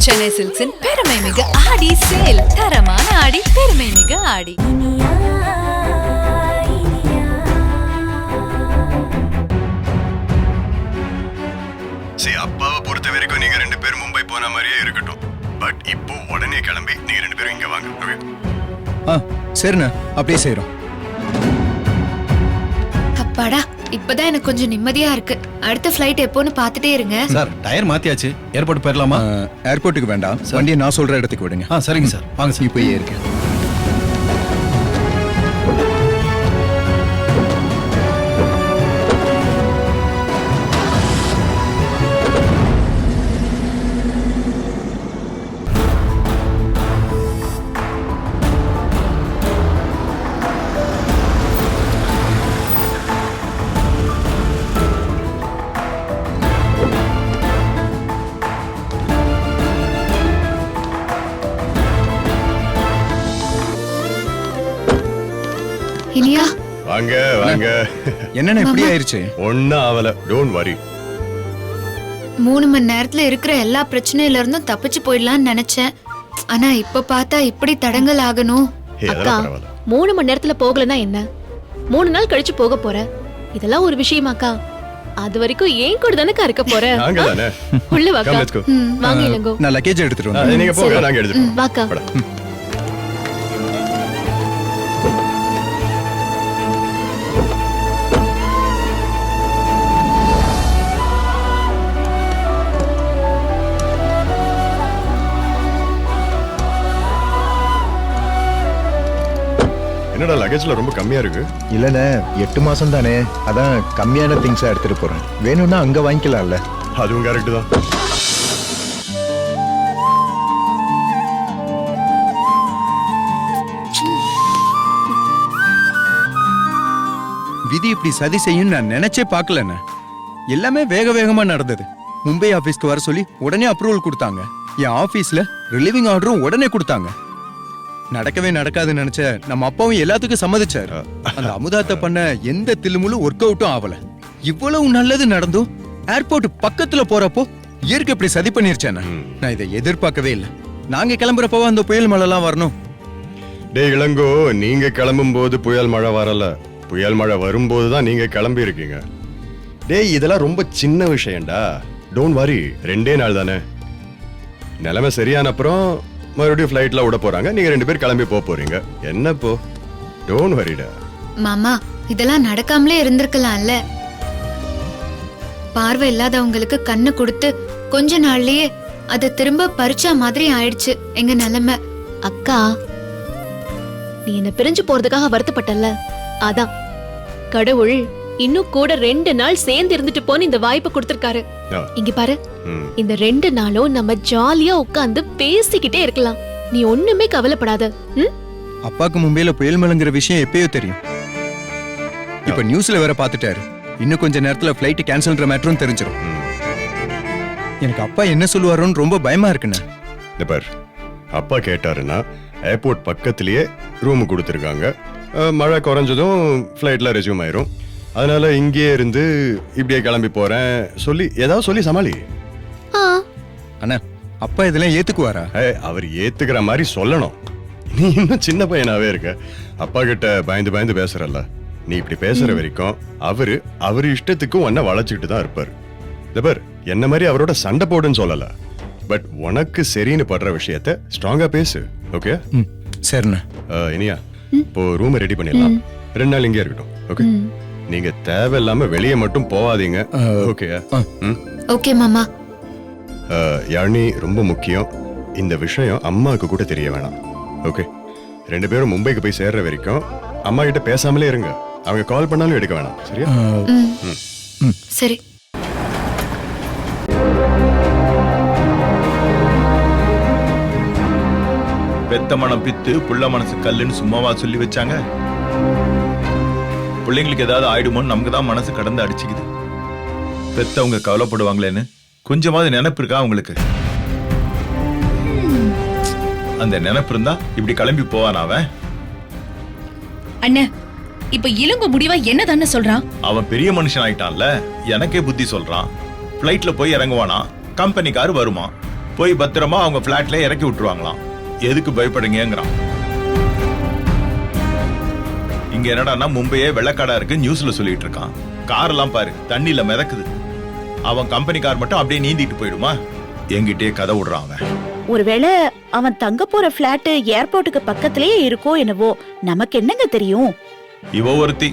சென்னை சில்க்ஸின் பெருமை மிகு ஆடி சேல். தரமான ஆடி, பெருமை மிகு ஆடி. அப்பாவை பொறுத்த வரைக்கும் நீங்க 2 பேரும் மும்பை போன மாதிரியே இருக்கட்டும். பட் இப்போ உடனே கிளம்பி நீங்க 2 பேரும் இங்க வாங்க. சரிண்ணா, அப்படியே செய்யறோம். அப்பாடா, இப்பதான் எனக்கு கொஞ்சம் நிம்மதியா இருக்கு. அடுத்த ஃபிளைட் எப்போன்னு பாத்துட்டே இருங்க. Sir, tyre மாத்தியாச்சு. ஏர்போர்ட் போயிடலாமா? ஏர்போர்ட்டுக்கு வேண்டாம், வண்டியை நான் சொல்ற இடத்துக்கு விடுங்க. சரிங்க சார், வாங்க சார். இப்போ ஏறிக்க. இனியா, வாங்க வாங்க. என்னண்ணா இப்படி ஆயிருச்சு? ஒன்னும் ஆவல, டோன்ட் வரி. 3 மணி நேரத்துல இருக்கிற எல்லா பிரச்சனையில இருந்தும் தப்பிச்சு போயிடலாம்னு நினைச்சேன். ஆனா இப்ப பார்த்தா இப்படி தடங்கல் ஆகணும். அக்கா, 3 மணி நேரத்துல போகலன்னா என்ன? 3 நாள் கழிச்சு போக போற. இதெல்லாம் ஒரு விஷயமாக்கா? அது வரைக்கும் ஏன் கூட தானே இருக்க போற? நாங்க தானே. உள்ள வாக்கா. Come, let's go. வாங்க இளங்கோ. நான் லக்கேஜ் எடுத்துட்டு வந்தேன். நீங்க போங்க, நாங்க எடுத்துட்டு வாக்கா. என்னடா லக்கேஜ்ல ரொம்ப கம்மியா இருக்கு? இல்லண்ணே, 8 மாசம் தானே, அதான் கம்மியான திங்ஸா எடுத்துட்டு போறேன். வேணும்னா அங்க வாங்கிக்கலாம்ல. அதுவும் கரெக்ட் தான். விதி இப்படி சதி செய்யும் நான் நினைச்சே பார்க்கலண்ணே. எல்லாமே வேக வேகமா நடந்தது. மும்பை ஆபீஸ்க்கு வர சொல்லி உடனே அப்ரூவல் கொடுத்தாங்க. என் ஆபீஸ்ல ரிலீவிங் ஆர்டரும் உடனே கொடுத்தாங்க. நடக்கவே நடக்காதுன்னு நினைச்ச நம்ம அப்பாவும் எல்லாத்துக்கும் சம்மதிச்சாரு. அந்த அமுதாத்தை பண்ண எந்த தில்லுமுள்ளும் ஒர்க் அவுட்டும் ஆகல. இவ்வளவு நல்லது நடந்தும் ஏர்போர்ட் பக்கத்துல போறப்போ இயற்கை இப்படி சதி பண்ணிருச்சேன். நான் இதை எதிர்பார்க்கவே இல்லை. நாங்க கிளம்புறப்போ அந்த புயல் மழை எல்லாம் வரணும். டேய் இளங்கோ, நீங்க கிளம்பும் போது புயல் மழை வரல. புயல் மழை வரும்போது தான் நீங்க கிளம்பி இருக்கீங்க. டேய், இதெல்லாம் ரொம்ப சின்ன விஷயம்டா. டோன்ட் வரி, 2 நாள் தானே. நிலைமை சரியான அப்புறம் மறுபடியும் ஃபிளைட்ல விட போறாங்க. நீங்க 2 பேர் கிளம்பி போறீங்க. என்ன போ, டோன்ட் வரிடா. மாமா, இதெல்லாம் நடக்காமலே இருந்திருக்கலாம்ல. பார்வை இல்லாதவங்களுக்கு கண்ணு கொடுத்து கொஞ்ச நாள்லயே அத திரும்ப பறிச்சா மாதிரி ஆயிடுச்சு எங்க நிலைமை. அக்கா, நீ என்ன பிரிஞ்சு போறதுக்காக வருத்தப்பட்டல, அதான் கடவுள் இன்னும் கூட 2 நாள் சேர்ந்து இருந்துட்டு போன்னு இந்த வாய்ப்பை கொடுத்திருக்காரு. இங்க பாரு, இந்த 2 நாளும் நம்ம ஜாலியா உட்கார்ந்து பேசிக்கிட்டே இருக்கலாம். நீ ஒண்ணுமே கவலைப்படாத. அப்பாக்கு மும்பையில புயல் மழைங்கிற விஷயம் எப்பயோ தெரியும். இப்ப நியூஸ்ல வேற பாத்துட்டாரு. இன்னும் கொஞ்ச நேரத்துல ஃபிளைட் கேன்சல்ன்ற மேட்டரும் தெரிஞ்சிடும். எனக்கு அப்பா என்ன சொல்லுவாரோன்னு ரொம்ப பயமா இருக்குண்ணே. இந்த பார், அப்பா கேட்டாருன்னா ஏர்போர்ட் பக்கத்திலேயே ரூம் கொடுத்துருக்காங்க. மழை குறைஞ்சதும் ஃபிளைட்ல ரெஸ்யூம் ஆயிரும். அதனால இங்கேயே இருந்து இப்படியே கிளம்பி போறேன் சொல்லி ஏதாவது சொல்லி சமாளி. அண்ணா, அப்பா இதெல்லாம் ஏத்துக்குவாரா? அவர் ஏத்துக்கிற மாதிரி சொல்லணும். நீ இன்னும் சின்ன பையனாவே இருக்க. அப்பா கிட்ட பயந்து பயந்து பேசுறல்ல. நீ இப்படி பேசுற வரைக்கும் அவரு இஷ்டத்துக்கும் உன்னை வளைச்சுக்கிட்டு தான் இருப்பாரு. இந்த பார், என்ன மாதிரி அவரோட சண்டை போடுன்னு சொல்லல. பட் உனக்கு சரின்னு படுற விஷயத்த ஸ்ட்ராங்கா பேசு. ஓகே? சரிண்ணா. இனியா, இப்போ ரூம் ரெடி பண்ணிடலாம். 2 நாள் இங்கே இருக்கட்டும். ஓகே? நீங்க தேவையில்லாம வெளியே மட்டும் போவாதீங்க. ஓகே? ஓகே மாமா. யாழ்னி, ரொம்ப முக்கியம், இந்த விஷயம் அம்மாவுக்கு கூட தெரிய வேணாம். ஓகே? 2 பேரும் மும்பைக்கு போய் சேர்ற வரைக்கும் அம்மா கிட்ட பேசாமலே இருங்க. அவங்க கால் பண்ணாலும் எடுக்க வேணாம். சரியா? சரி. பெத்த மனம் பித்து, புள்ள மனசு கல்லுன்னு சும்மாவா சொல்லி வச்சாங்க? பிள்ளைங்களுக்கு ஏதாவது ஆயிடுமோன்னு நமக்கு தான் மனசு கடந்து அடிச்சுக்குது. பெத்தவங்க கவலைப்படுவாங்களேன்னு கொஞ்சமாவது நினைப்பு இருக்கா அவங்களுக்கு? அந்த நினைப்பு இருந்தா இப்படி கிளம்பி போவான் அவன். அண்ணே, இப்ப இளங்கோ முடிவா என்னதான்னு சொல்றான்? அவன் பெரிய மனுஷன் ஆயிட்டான்ல, எனக்கே புத்தி சொல்றான். பிளைட்ல போய் இறங்குவானா, கம்பெனி கார் வருமா, போய் பத்திரமா அவங்க பிளாட்ல இறக்கி விட்டுருவாங்களாம். எதுக்கு பயப்படுறீங்கிறான். இங்க என்னடான்னா மும்பையே வெள்ளக்காடா இருக்கு நியூஸ்ல சொல்லிட்டு இருக்கான். கார் எல்லாம் பாரு தண்ணியில மிதக்குது. அவன் கம்பெனி கார் மட்டும் அப்படியே நீந்திட்டு போயிடுமா? என்கிட்டயே கதை விடுறான் அவன். ஒருவேளை அவன் தங்க போற பிளாட் ஏர்போர்ட்டுக்கு பக்கத்திலேயே இருக்கோ என்னவோ, நமக்கு என்னங்க தெரியும்? இவ ஒருத்தி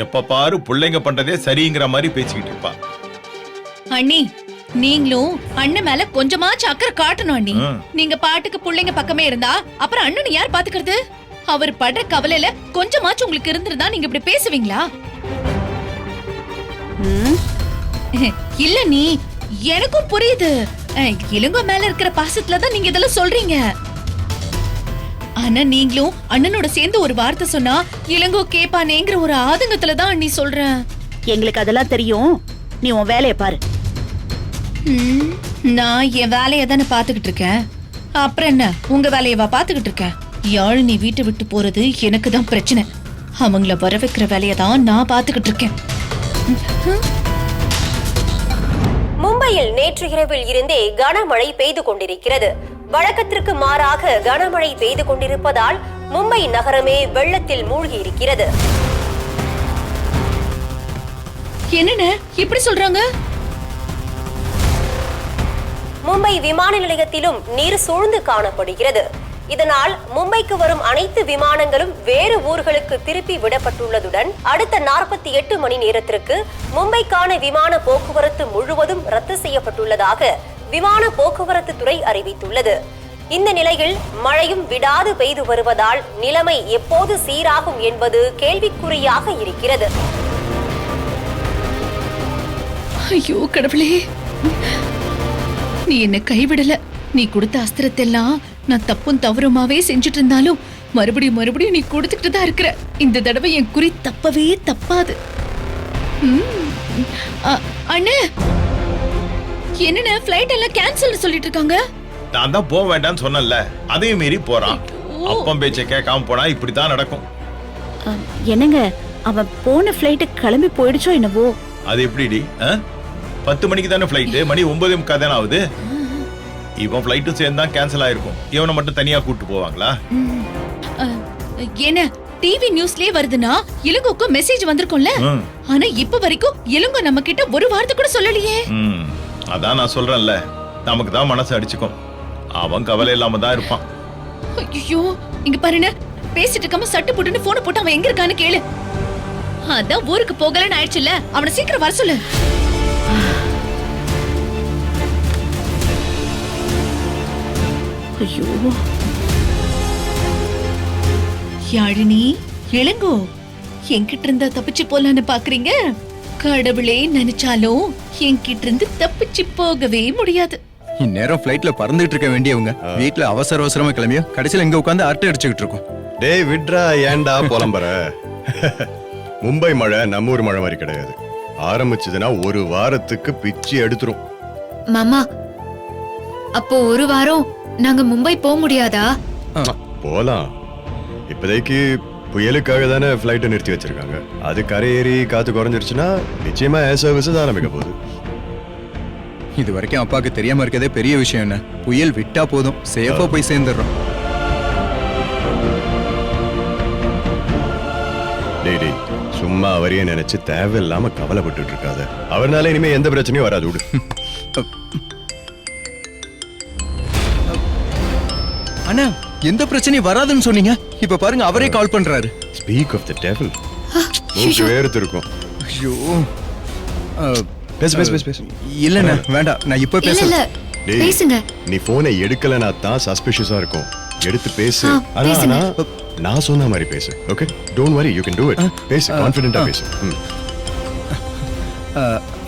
எப்ப பாரு பிள்ளைங்க பண்றதே சரிங்கிற மாதிரி பேசிக்கிட்டு இருப்பா. அண்ணி நீங்களும் அண்ணன் மேல கொஞ்சமாச்சும் அக்கறை காட்டணும் அண்ணி. நீங்க பாட்டுக்கு பிள்ளைங்க பக்கமே இருந்தா அப்புறம் அண்ணனை யார் பாத்துக்கிறது? அவர் படுற கவலையில கொஞ்சமாச்சும் உங்களுக்கு இருந்திருந்தா நீங்க இப்படி பேசுவீங்களா? இல்ல நீ எனக்கும் புரியுது. இளங்கோ மேல இருக்கிற பாசத்துலதான் நீங்க இதெல்லாம் சொல்றீங்க. ஆனா நீங்களும் அண்ணனோட சேர்ந்து ஒரு வார்த்தை சொன்னா இளங்கோ கேப்பானேங்கிற ஒரு ஆதங்கத்துலதான் அண்ணி சொல்றேன். எங்களுக்கு அதெல்லாம் தெரியும், நீ உன் வேலையை பாரு. நான் என் வேலையை தானே பாத்துக்கிட்டு இருக்கேன். அப்புறம் என்ன உங்க வேலையவா பாத்துக்கிட்டு இருக்கேன்? யாழ் நீ வீட்டை விட்டு போறது எனக்கு தான் பிரச்சனை. அவங்கள வர வைக்கிற வேலையை தான் நான் பாத்துக்கிட்டு இருக்கேன். மும்பையில் நேற்று இரவில் இருந்தே கனமழை பெய்து கொண்டிருக்கிறது. வழக்கத்திற்கு மாறாக கனமழை பெய்து கொண்டிருப்பதால் மும்பை நகரமே வெள்ளத்தில் மூழ்கி இருக்கிறது. என்னென்ன இப்படி சொல்றாங்க? மும்பை விமான நிலையத்திலும் நீர் சூழ்ந்து காணப்படுகிறது. இதனால் மும்பைக்கு வரும் அனைத்து விமானங்களும் வேறு ஊர்களுக்கு திருப்பி விடப்பட்டுள்ளதுடன் அடுத்த 48 மணி நேரத்திற்கு மும்பைக்கான விமான போக்குவரத்து முழுவதும் ரத்து செய்யப்பட்டுள்ளதாக விமான போக்குவரத்து துறை அறிவித்துள்ளது. இந்த நிலையில் மழையும் விடாது பெய்து வருவதால் நிலைமை எப்போது சீராகும் என்பது கேள்விக்குறியாக இருக்கிறது. ஐயோ கடவுளே, நீ என்ன கைவிடல. நீ கொடுத்த அஸ்திரத்தெல்லாம் நான் தப்பும் தவறுமாவே செஞ்சுட்டு இருந்தாலும் மறுபடியும் நீ கொடுத்துக்கிட்டு தான் இருக்கிற. இந்த தடவை என் குறி தப்பவே தப்பாது. அண்ணே என்ன பிளைட் எல்லாம் கேன்சல் சொல்லிட்டு இருக்காங்க? நான் தான் போக வேண்டாம்னு சொன்னல, அதையும் மீறி போறான். அப்பம் பேச்சை கேட்காம போனா இப்படித்தான் நடக்கும். என்னங்க, அவன் போன பிளைட் கிளம்பி போயிடுச்சோ என்னவோ? அது எப்படிடி? 10 மணிக்கு தானே பிளைட், மணி 9:30 தானே ஆகுது. இவன் பிளைட்டும் சேர்ந்தா கேன்சல் ஆயிருக்கும். இவனை மட்டும் தனியா கூட்டு போவாங்களா? என்ன டிவி நியூஸ்லயே வருதுன்னா இளங்கோக்கு மெசேஜ் வந்திருக்கும்ல. ஆனா இப்ப வரைக்கும் இளங்கோ நம்ம கிட்ட ஒரு வார்த்தை கூட சொல்லலையே. அதான் நான் சொல்றேன்ல, நமக்கு தான் மனசு அடிச்சுக்கும். அவன் கவலை இல்லாம தான் இருப்பான். ஐயோ இங்க பாருங்க, பேசிட்டு இருக்காம சட்டு போட்டுன்னு போன போட்டு அவன் எங்க இருக்கான்னு கேளு. அதான் ஊருக்கு போகலன்னு ஆயிடுச்சுல்ல, அவனை சீக்கிரம் வர சொல்லு. ஐயோ யாழினி, இளங்கோ என்கிட்ட இருந்தா தப்பிச்சு போலான்னு பாக்குறீங்க? கடவுளே நினைச்சாலும் என்கிட்ட இருந்து தப்பிச்சு போகவே முடியாது. இந்நேரம் பிளைட்ல பறந்துட்டு இருக்க வேண்டியவங்க வீட்டுல அவசரமா கிளம்பியோ கடைசியில இங்க உட்காந்து அரட்டை அடிச்சுக்கிட்டு இருக்கோம். டேய் விட்ரா, ஏன்டா புலம்புற? மும்பை மழை நம்ம ஊர் மழை மாதிரி கிடையாது. ஆரம்பிச்சதுன்னா ஒரு வாரத்துக்கு பிச்சு எடுத்துரும். மாமா, அப்போ ஒரு வாரம் நாங்க மும்பை போக முடியாதா? போலாம். இப்போதைக்கு புயலுக்காக தானே ஃபிளைட்டை நிறுத்தி வச்சிருக்காங்க. அது கரையேறி காத்து குறைஞ்சிருச்சுன்னா நிச்சயமா ஏர் சர்வீஸ் ஆரம்பிக்க போகுது. இது வரைக்கும் அப்பாவுக்கு தெரியாம இருக்கதே பெரிய விஷயம். என்ன புயல் விட்டா போதும், சேஃபா போய் சேர்ந்துடுறோம். டேய் சும்மா அவரையே நினைச்சு தேவையில்லாம கவலைப்பட்டு இருக்காத. அவர்னால இனிமே எந்த பிரச்சனையும் வராது. விடு. அண்ணா, எந்த பிரச்சனையும் வராதுன்னு சொன்னீங்க. இப்ப பாருங்க அவரே கால் பண்றாரு. Speak of the devil. மூக்கு வேர்த்து இருக்கும். ஐயோ, பேசு. இல்லண்ணா வேண்டாம், நான் இப்ப இல்ல பேசுங்க. நீ போனை எடுக்கலனா தான் சஸ்பிஷியஸா இருக்கும். எடுத்து பேசு. பேசுங்க. நான் சொன்ன மாதிரி பேசு. Okay, don't worry, you can to it. பேசு, கான்ஃபிடென்ட்டா பேசு.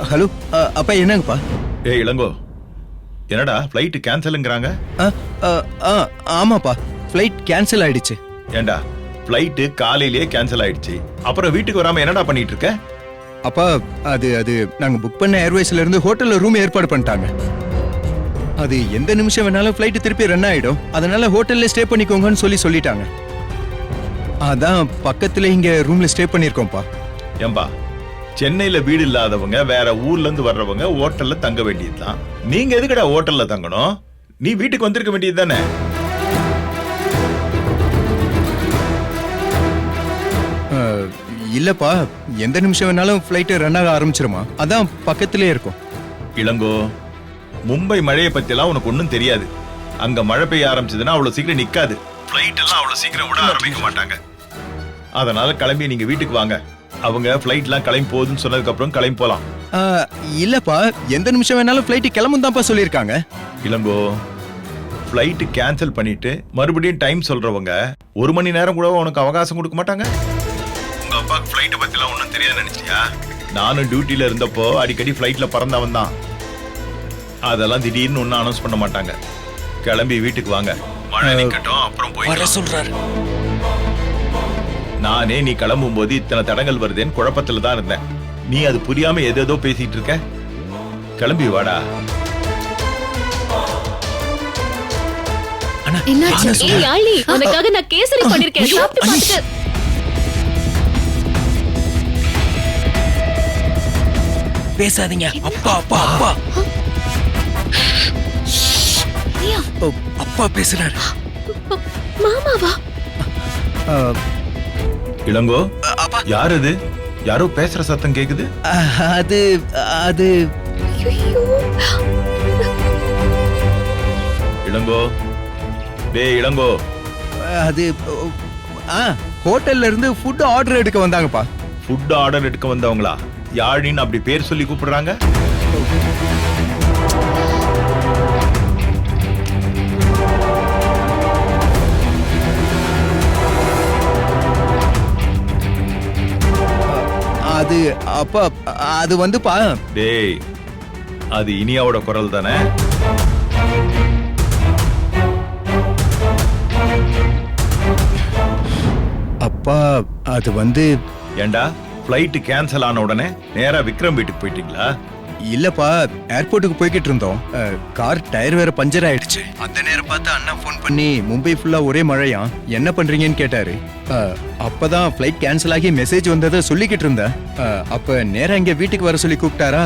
ஹலோ அப்பா, என்னங்கப்பா? ஏய் இளங்கோ, என்னடா ஃப்ளைட் கேன்சல்ங்கறாங்க? ஆமாப்பா, ஃப்ளைட் கேன்சல் ஆயிடுச்சு. ஏண்டா ஃப்ளைட் காலையிலேயே கேன்சல் ஆயிடுச்சு, அப்புறம் வீட்டுக்கு வராம என்னடா பண்ணிட்டு இருக்க? அப்பா அது நாங்க புக் பண்ண ஏர்வேஸ்ல இருந்து ஹோட்டல்ல ரூம் ஏற்பாடு பண்ணிட்டாங்க. அது எந்த நிமிஷம் வேணாலும் ஃப்ளைட் திருப்பி ரன் ஆயிடும். அதனால ஹோட்டல்ல ஸ்டே பண்ணிக்கோங்கன்னு சொல்லிட்டாங்க. அதான் பக்கத்துல இங்க ரூம்ல ஸ்டே பண்ணிருக்கோம்ப்பா. ஏம்பா, சென்னையில வீடு இல்லாதவங்க வேற ஊர்ல இருந்து வர்றவங்க ஹோட்டல்ல தங்க வேண்டியதுதான். நீங்க எதுக்குடா ஹோட்டல்ல தங்கணும்? நீ வீட்டுக்கு வந்திருக்க வேண்டியது தானே? இல்லப்பா, எந்த நிமிஷம் வேணாலும் ஃப்ளைட் ரன் ஆக ஆரம்பிச்சிருமா, அதான் பக்கத்திலே இருக்கும். இளங்கோ, மும்பை மழையை பத்திலாம் உனக்கு ஒன்றும் தெரியாது. அங்க மழை பெய்ய ஆரம்பிச்சதுன்னா அவ்வளவு சீக்கிரம் நிக்காது. ஃப்ளைட் எல்லாம் அவ்வளவு சீக்கிரம் விட ஆரம்பிக்க மாட்டாங்க. அதனால கிளம்பி நீங்க வீட்டுக்கு வாங்க. அவங்க ஃப்ளைட்லாம் கிளம்பி போகுதுன்னு சொன்னதுக்கு அப்புறம் கிளம்பி போலாம். இல்லப்பா, எந்த நிமிஷம் வேணாலும் ஃப்ளைட் கிளம்பும் தான்ப்பா சொல்லியிருக்காங்க. இளங்கோ, ஃப்ளைட் கேன்சல் பண்ணிட்டு மறுபடியும் டைம் சொல்றவங்க 1 மணி நேரம் கூட உனக்கு அவகாசம் கொடுக்க மாட்டாங்க. உங்க அப்பாக்கு ஃப்ளைட்டை பத்திலாம் ஒன்றும் தெரியாது நினைச்சியா? நானும் டியூட்டில இருந்தப்போ அடிக்கடி ஃப்ளைட்ல பறந்தவன் தான். அதெல்லாம் திடீர்னு ஒன்றும் அனௌன்ஸ் பண்ண மாட்டாங்க. கிளம்பி வீட்டுக்கு வாங்க. மழை நிக்கட்டும், அப்புறம் போய் சொல்றாரு. நானே நீ கிளம்பும் போது இத்தனை தடங்கள் வருதுன்னு குழப்பத்துல தான் இருந்தேன். நீ அது புரியாம ஏதேதோ பேசிட்டு இருக்க. கிளம்பி வாடா. என்னாச்சு? ஏய் யாழி, உனக்காக நான் கேசரி பண்ணிருக்கேன். சாப்பிட்டு பார்த்துட்டு. பேசாதீங்க. அப்பா அப்பா அப்பா அப்பா பேசுறாரு. மாமாவா? இளங்கோ, யார் அது? யாரோ பேசுற சத்தம் கேக்குது. அது அது இளங்கோ, டேய் இளங்கோ. அது ஹோட்டல்ல இருந்து ஃபுட் ஆர்டர் எடுக்க வந்தாங்கப்பா. ஃபுட் ஆர்டர் எடுக்க வந்தவங்களா? யாழின்னு அப்படி பேர் சொல்லி கூப்பிடுறாங்க? அது அப்பா, அது வந்துப்பா. டேய், அது இனியாவோட குரல் தானே? அப்பா, அது வந்து ஏண்டா, ஃப்ளைட் கேன்சல் ஆன உடனே நேரா விக்ரம் வீட்டுக்கு போயிட்டீங்களா? இல்லப்பா, ஏர்போர்ட்டுக்கு போய்கிட்டு இருந்தோம். கார் டயர் வேற பஞ்சர் ஆயிடுச்சு. அந்த நேரம் பார்த்து அண்ணா ஃபோன் பண்ணி மும்பை ஃபுல்லா ஒரே மழையா, என்ன பண்றீங்கன்னு கேட்டாரு. அப்பதான் ஃப்ளைட் கேன்சல் ஆகி மெசேஜ் வந்ததை சொல்லிக்கிட்டு இருந்தேன். அப்ப நேரா இங்க வீட்டுக்கு வர சொல்லி கூப்பிட்டாரா,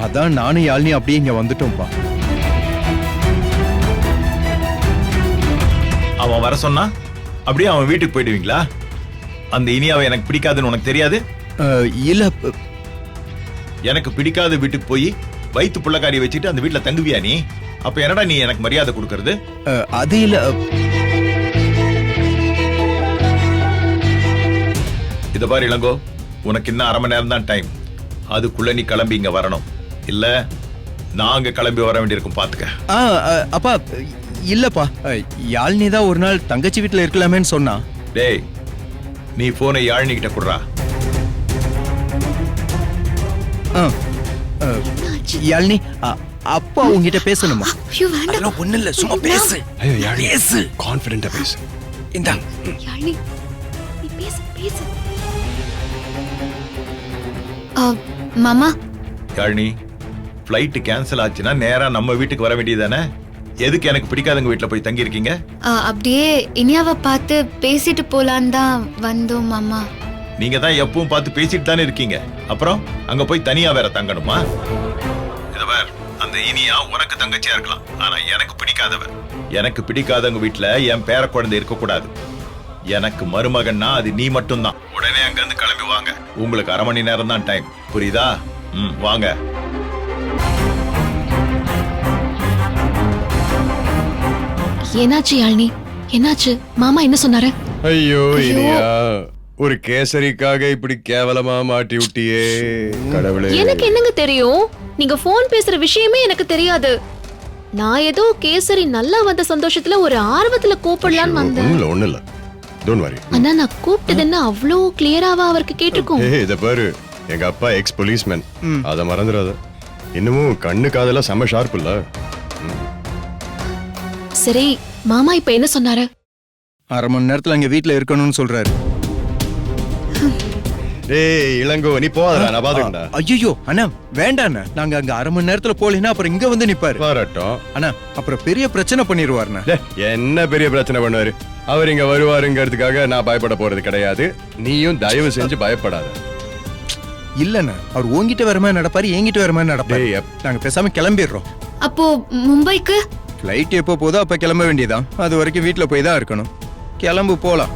அதான் நானும் யாழ்னி அப்படியே இங்க வந்துட்டோம்ப்பா. அவன் வர சொன்னா அப்படியே அவன் வீட்டுக்கு போயிடுவீங்களா? அந்த இனியாவை எனக்கு பிடிக்காதுன்னு உனக்கு தெரியாது? இல்ல, எனக்கு பிடிக்காத வீட்டுக்கு போய் வயிற்று புள்ளக்காரி வச்சுட்டு அந்த வீட்டுல தங்குவியா நீ? அப்ப என்னடா நீ எனக்கு மரியாதை கொடுக்கறது? அது இல்ல. இத பாரு இளங்கோ, உனக்கு இன்னும் 1/2 மணி நேரம் தான் டைம். அதுக்குள்ள நீ கிளம்பி இங்க வரணும். இல்ல நாங்க கிளம்பி வர வேண்டியிருக்கும். பாத்துக்க. அப்பா, இல்லப்பா, யாழ்னி தான் ஒரு நாள் தங்கச்சி வீட்டுல இருக்கலாமேன்னு சொன்னா. டேய், நீ போனை யாழ்னி கிட்ட குடுறா. யாழ்னி, அப்பா உங்ககிட்ட பேசணுமா? ஐயோ வேண்டாம். அதெல்லாம் ஒண்ணு இல்ல, சும்மா பேசு. ஐயோ யாழி, பேசு. கான்ஃபிடென்ட்டா பேசு. இந்தா. யாழி, நீ பேசு பேசு. மாமா, யாழ்னி, ஃப்ளைட் கேன்சல் ஆச்சுன்னா நேரா நம்ம வீட்டுக்கு வர வேண்டியதானே? எதுக்கு எனக்கு பிடிக்காதவங்க வீட்டுல போய் தங்கி இருக்கீங்க? அப்படியே இனியாவை பார்த்து பேசிட்டு போலான்னு தான் வந்தோம் மாமா. நீங்க தான் எப்பவும் பார்த்து பேசிட்டு தானே இருக்கீங்க. அப்புறம் அங்க போய் தனியா வேற தங்கணுமா? இதவர், அந்த இனியா உனக்கு தங்கச்சியா இருக்கலாம், ஆனா எனக்கு பிடிக்காதவர். எனக்கு பிடிக்காதவங்க வீட்டுல என் பேர குழந்தை இருக்க கூடாது. எனக்கு மருமகன்னா அது நீ மட்டும்தான். உடனே அங்க இருந்து கிளம்பி வாங்க. உங்களுக்கு 1/2 மணி நேரம் தான் டைம். புரியுதா? வாங்க. என்னாச்சு யாழ்னி? என்னாச்சு? மாமா என்ன சொன்னாரு? ஐயோ இனியா, ஒரு கேசரிக்காக இப்படி கேவலமா மாட்டி விட்டியே கடவுளே. எனக்கு என்னங்க தெரியும்? நீங்க போன் பேசுற விஷயமே எனக்கு தெரியாது. நான் ஏதோ கேசரி நல்லா வந்த சந்தோஷத்துல ஒரு ஆர்வத்துல கூப்பிடலான்னு வந்தேன். ஒண்ணு இல்ல, டோன்ட் வரி. ஆனா நான் கூப்பிட்டது என்ன அவ்வளோ கிளியராவா அவருக்கு கேட்டிருக்கும்? இத பாரு, எங்க அப்பா எக்ஸ் போலீஸ்மேன், அத மறந்துடாத. இன்னமும் கண்ணு காதெல்லாம் செம ஷார்ப் இல்ல. சரி, மாமா இப்ப என்ன சொன்னாரு? 1/2 மணி நேரத்துல அங்க வீட்டுல இருக்கணும்னு சொல்றாரு. டேய் இளங்கோ, நீ போதடா, நான் பாத்துக்கடா. ஐயோ அண்ணா, வேண்டாண்ணா. நாங்க அங்க 1/2 மணி நேரத்துல போலினா அப்புறம் இங்க வந்து நிப்பாரு. வரட்டும் அண்ணா, அப்புறம் பெரிய பிரச்சனை பண்ணிடுவாருண்ணா. என்ன பெரிய பிரச்சனை பண்ணுவாரு? அவர் இங்க வருவாருங்கிறதுக்காக நான் பயப்பட போறது கிடையாது. நீயும் தயவு செஞ்சு பயப்படாத. இல்லண்ணா, அவர் உங்ககிட்ட வர மாதிரி நடப்பாரு, என்கிட்ட வர மாதிரி நடப்பாரு. நாங்க பேசாம கிளம்பிடுறோம். அப்போ மும்பைக்கு ஃப்ளைட் எப்போ போதோ அப்ப கிளம்ப வேண்டியதான். அது வரைக்கும் வீட்ல போய் தான் இருக்கணும். கிளம்பு போலாம்.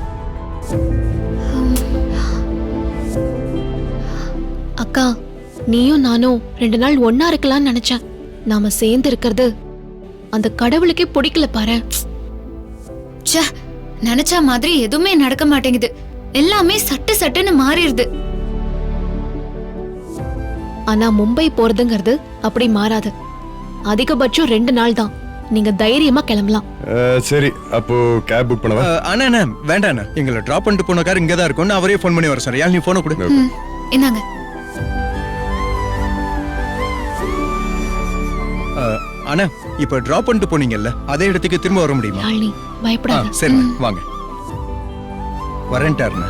அக்கா, நீயும் நானும் 2 நாள் ஒன்னா இருக்கலாம்னு நினைச்சேன். நாம சேர்ந்து இருக்கிறது அந்த கடவுளுக்கே பிடிக்கல பாரு. ச்சே, நினைச்ச மாதிரி எதுவுமே நடக்க மாட்டேங்குது. எல்லாமே சட்டு சட்டுன்னு மாறிடுது. ஆனா மும்பை போறதுங்கிறது அப்படி மாறாது. அதிகபட்சம் 2 நாள் தான். நீங்க தைரியமா கிளம்பலாம். சரி, அப்போ கேப் புக் பண்ணவா? அண்ணா வேண்டாம் அண்ணா. எங்களை டிராப் பண்ணிட்டு போன கார் இங்க தான் இருக்கும்னு அவரே ஃபோன் பண்ணி வர சார். யாழ் நீ போனை கொடு. என்னங்க? அண்ணா, இப்ப டிராப் பண்ணிட்டு போனீங்கல்ல, அதே இடத்துக்கு திரும்ப வர முடியுமா? யாழினி, பயப்படாத. சரி வாங்க. வரேன்ட்டாருண்ணா.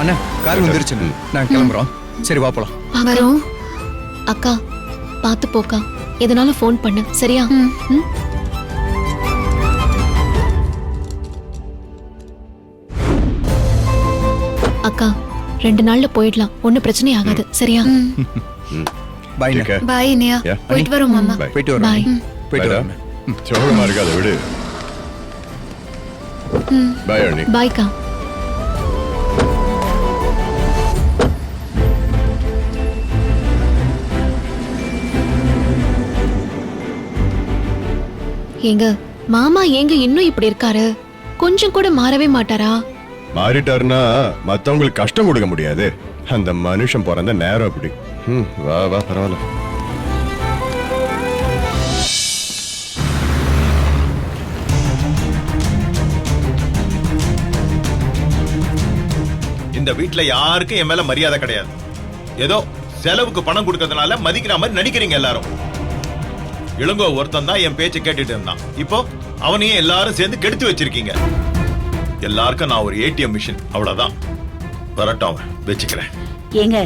அண்ணா, கார் வந்துருச்சுண்ணா. நான் கிளம்புறோம். சரி வா போலாம். வரோம். அக்கா, பாத்து போக்கா. எதனாலும் ஃபோன் பண்ணு, சரியா? ம்? அக்கா, 2 நாள்ல போயிடலாம். ஒன்னும் பிரச்சனை ஆகாது, சரியா? பாய் பாய் இனியா. Yeah. போயிட்டு வரோம் மாமா. போயிட்டு வரோம். பாய். போயிட்டு வரோம். சோகமா இருக்காத, விடு. பாய் அண்ணி. பாய்க்கா. ஏங்க, மாமா ஏங்க இன்னும் இப்படி இருக்காரு? கொஞ்சம் கூட மாறவே மாட்டாரா? மாறிட்டாருன்னா மத்தவங்களுக்கு கஷ்டம் கொடுக்க முடியாது. அந்த மனுஷன் பிறந்த நேரம் அப்படி. வா வா, பரவாயில்ல. இந்த வீட்ல யாருக்கும் என் மேல மரியாதை கிடையாது. ஏதோ செலவுக்கு பணம் கொடுக்கறதுனால மதிக்கிற மாதிரி நடிக்கிறீங்க எல்லாரும். இளங்கோ ஒருத்தன் தான் என் பேச்சை கேட்டுட்டு இருந்தான். இப்போ அவனையும் எல்லாரும் சேர்ந்து கெடுத்து வச்சிருக்கீங்க. எல்லாருக்கும் நான் ஒரு ஏடிஎம் மிஷின், அவ்வளவுதான். வரட்டும், வச்சுக்கிறேன். ஏங்க,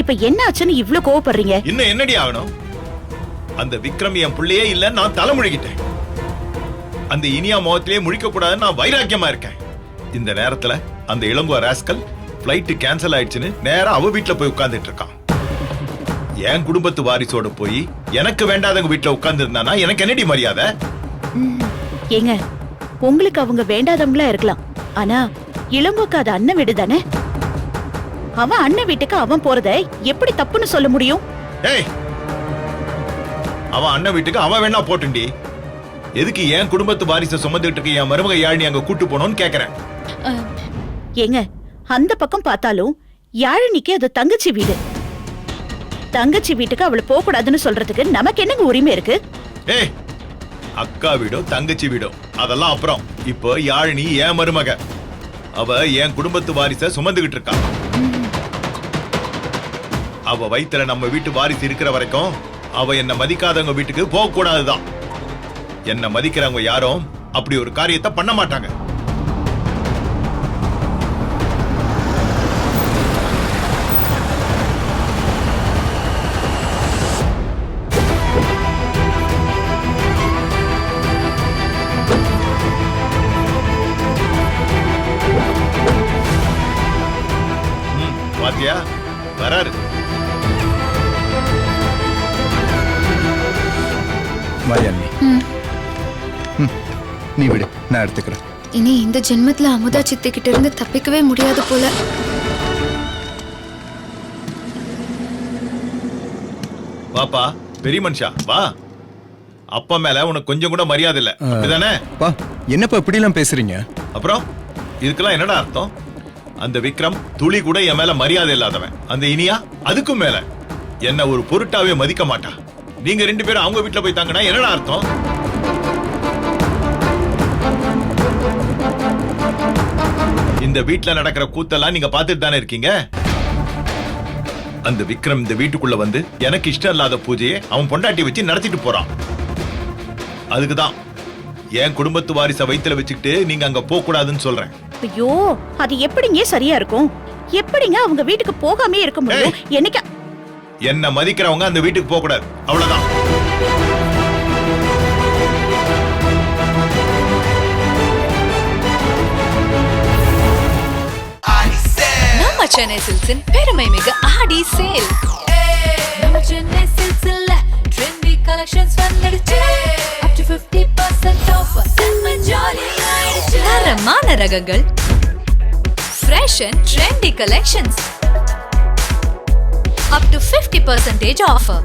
இப்ப என்ன ஆச்சுன்னு இவ்ளோ கோவப்படுறீங்க? இன்னும் என்னடி ஆகணும்? அந்த விக்ரம் என் பிள்ளையே இல்ல, நான் தலை முழுகிட்டேன். அந்த இனியா முகத்திலேயே முழிக்க கூடாதுன்னு நான் வைராக்கியமா இருக்கேன். இந்த நேரத்துல அந்த இளங்கோ ராஸ்கல் பிளைட் கேன்சல் ஆயிடுச்சுன்னு நேரா அவ வீட்டுல போய் உட்கார்ந்துட்டு இருக்கான். என் குடும்பத்து வாரிசோட போய் எனக்கு வேண்டாதவங்க வீட்டுல உட்கார்ந்து இருந்தானா எனக்கு என்னடி மரியாதை? ஏங்க, உங்களுக்கு அவங்க வேண்டாதவங்களா இருக்கலாம். ஆனா இளங்கோக்கு அது அண்ணன் வீடு தானே. அவன் அண்ணன் வீட்டுக்கு அவன் போறத எப்படி தப்புன்னு சொல்ல முடியும்? ஏய், அவன் அண்ணன் வீட்டுக்கு அவன் வேணா போட்டுண்டி. எதுக்கு என் குடும்பத்து வாரிசை சுமந்துட்டு இருக்க என் மருமக யாழினி அங்க கூட்டு போனோம்னு கேக்குறேன். ஏங்க, அந்த பக்கம் பார்த்தாலும் யாழினிக்கு அது தங்கச்சி வீடு. தங்கச்சி வீட்டுக்கு அவளை போக கூடாதுன்னு சொல்றதுக்கு நமக்கு என்னங்க உரிமை இருக்கு? ஏய், அக்கா வீடோ தங்கச்சி வீடோ அதெல்லாம் அப்புறம். இப்போ யாழினி என் மருமக. அவ என் குடும்பத்து வாரிசை சுமந்துகிட்டு இருக்கா. அவ வயித்துல நம்ம வீட்டு வாரிசு இருக்கிற வரைக்கும் அவ என்ன மதிக்காதவங்க வீட்டுக்கு போக கூடாதுதான். என்ன மதிக்கிறவங்க யாரும் அப்படி ஒரு காரியத்தை பண்ண மாட்டாங்க. பாத்தியா, வராரு. மாயாண்ணி, நீ விடு, நான் எடுத்துக்கிறேன். இனி இந்த ஜென்மத்துல அமுதா சித்தி கிட்ட இருந்து தப்பிக்கவே முடியாது போல. வாப்பா, பெரிய மனுஷா வா. அப்பா மேல உனக்கு கொஞ்சம் கூட மரியாதை இல்ல, அப்படிதானே? பா, என்னப்பா இப்படி எல்லாம் பேசுறீங்க? அப்புறம் இதுக்கெல்லாம் என்னடா அர்த்தம்? அந்த விக்ரம் துளி கூட என் மேல மரியாதை இல்லாதவன். அந்த இனியா அதுக்கும் மேல என்ன ஒரு பொருட்டாவே மதிக்க மாட்டா. நீங்க 2 பேரும் அவங்க வீட்டுல போய் தாங்கன்னா என்னடா அர்த்தம்? இந்த வீட்டுல நடக்கிற கூத்தெல்லாம் நீங்க பாத்துட்டு தானே இருக்கீங்க. அந்த விக்ரம் இந்த வீட்டுக்குள்ள வந்து எனக்கு இஷ்டம் இல்லாத பூஜையை அவன் பொண்டாட்டி வச்சு நடத்திட்டு போறான். அதுக்குதான் என் குடும்பத்து வாரிசை வயித்துல வச்சுக்கிட்டு நீங்க அங்க போக கூடாதுன்னு சொல்றேன். ஐயோ, அது எப்படிங்க சரியா இருக்கும்? எப்படிங்க அவங்க வீட்டுக்கு போகாமே இருக்க முடியும்? என்னைக்கு என்ன மதிக்கிறவங்க அந்த வீட்டுக்கு போக கூடாது, அவ்வளவுதான். சென்னை சில்க்ஸின் பெருமை மிகு ஆடி சேல். நம்ம சென்னை சில்க்ஸ்ல ட்ரெண்டி கலெக்ஷன்ஸ் வந்துடுச்சு. up to 50% off. செம்ம ஜாலி ஆயிடுச்சு. தரமான ரகங்கள், fresh and trendy collections. up to 50% offer.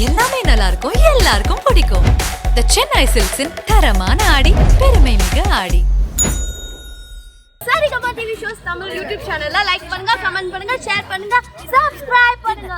எல்லாமே நல்லா இருக்கும், எல்லாருக்கும் பிடிக்கும். The சென்னை சில்க்ஸின் தரமான ஆடி, பெருமை மிகு ஆடி. Saregama TV shows Tamil YouTube சேனல்ல லைக் பண்ணுங்க, கமெண்ட் பண்ணுங்க, ஷேர் பண்ணுங்க, சப்ஸ்கிரைப் பண்ணுங்க.